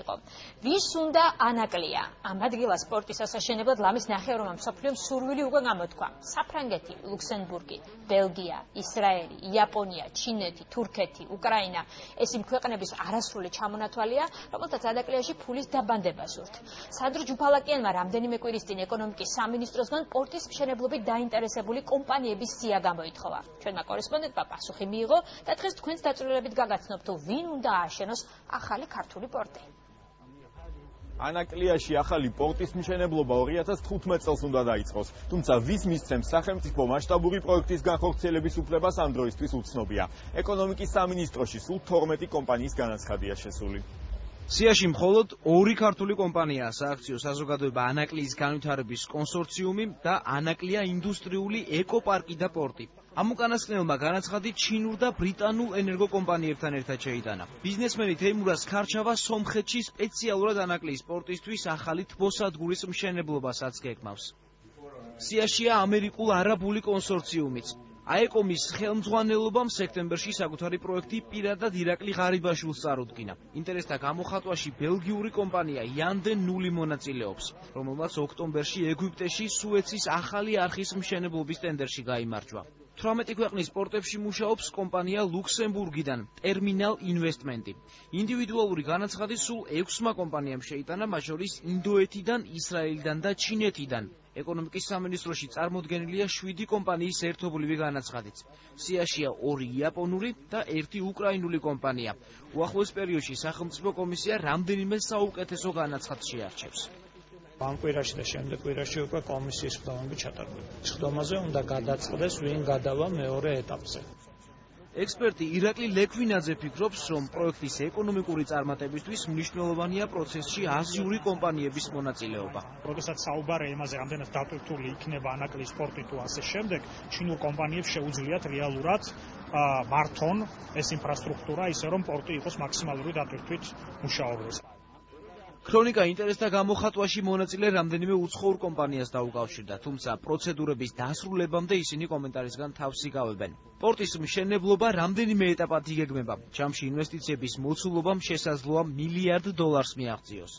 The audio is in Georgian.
იყო. ვის უნდა ანაკლია ამ ადგილას სპორტის ასაშენებლად ლამის ნახევარმა მსოფლიომ სურვილი უკვე გამოთქვა. საფრანგეთი, ლუქსემბურგი, ბელგია, ისრაელი, იაპონია, ჩინეთი, თურქეთი, უკრაინა ეს იმ ქვეყნების არასრული ჩამონათვალია, რომელთაც ანაკლიაში ფულის დაბანდება სურთ. სანდრო ჯუფალაკიანმა რამდენიმე კვირის წინ ეკონომიკის სამინისტროსგან პორტის მშენებლობით დაინტერესებული კომპანიების სია გამოითხოვა. ჩვენმა კორესპონდენტმა პასუხი მიიღო და დღეს თქვენს დაწვრილებით გაგაცნობთ, თუ ვინ უნდა ააშენოს ახალი ქართული პორტი. ანაკლიაში ახალი პორტის მშენებლობა 2015 წელს უნდა დაიწყოს, თუმცა ვის მისცემს სახელმწიფო მასშტაბური პროექტის განხორციელების უფლებას ამ დროისთვის უცნობია. ეკონომიკის სამინისტროში სულ 12 კომპანიის განაცხადია შესული. სიაში მხოლოდ 2 ქართული კომპანიაა სააქციო საზოგადოება ანაკლიის განვითარების კონსორციუმი და ანაკლია ინდუსტრიული ეკოპარკი და პორტი. ამ უკანასკნელმა განაცხადი ჩინურ და ბრიტანულ ენერგოკომპანიებთან ერთად შეიტანა. ბიზნესმენი თეიმურას ქარჩავა სომხეთში სპეციალურად ანაკლიის პორტისთვის ახალი თბოსადგურის მშენებლობასაც გეგმავს. სიაშია ამერიკულ-არაბული კონსორციუმიც. აეკომის ხელმძღვანელობამ სექტემბერში საკუთარი პროექტი პირადად ირაკლი ღარიბაშვილს წარუდგინა. ინტერესთა გამოხატვაში ბელგიური კომპანია Yanden Nulli მონაწილეობს, რომელმაც ოქტომბერში ეგვიპტეში სუეცის ახალი არხის მშენებლობის ტენდერში გაიმარჯვა. 18 ქვეყნის პორტებში მუშაობს კომპანია ლუქსემბურგიდან Terminal Investment. ინდივიდუალური განაცხადი სულ 6-მა კომპანიამ შეიტანა, მათ შორის ინდოეთიდან, ისრაელიდან და ჩინეთიდან. ეკონომიკის სამინისტროში წარმოდგენილია 7 კომპანიის ერთობლივი განაცხადიც. სიაშია 2 იაპონური და 1 უკრაინული კომპანია. უახლოეს პერიოდში სახელმწიფო კომისია რამდენიმე საუკეთესო განაცხადს შეარჩევს. ამ კვირაში და შემდეგ კვირაში უკვე კომისიის ხდომები ჩატარდება. ხდომაზე უნდა გადაწყდეს, ვინ გადავა მეორე ეტაპზე. ექსპერტი ირაკლი ლექვინაძე ფიქრობს, რომ პროექტის ეკონომიკური წარმატებისთვის მნიშვნელოვანია პროცესში აზიური კომპანიების მონაწილეობა. როდესაც საუბარია იმაზე, რამდენად დატვირთული იქნება ანაკლიის პორტი თუ ასე შემდეგ, ჩინურ კომპანიებს შეუძლიათ რეალურად მართონ ეს ინფრასტრუქტურა, ისე რომ პორტი იყოს მაქსიმალური დატვირთვით მუშაობდეს. ქრონიკა ინტერესთა გამოხატვაში მონაწილე რამდენიმე უცხოურ კომპანიას დაუკავშირდა, თუმცა პროცედურების დასრულებამდე ისინი კომენტარისგან თავს იკავებენ. პორტის მშენებლობა რამდენიმე ეტაპად იგეგმება. ჯამში ინვესტიციების მოცულობამ შესაძლოა $1 მილიარდ მიაღწიოს.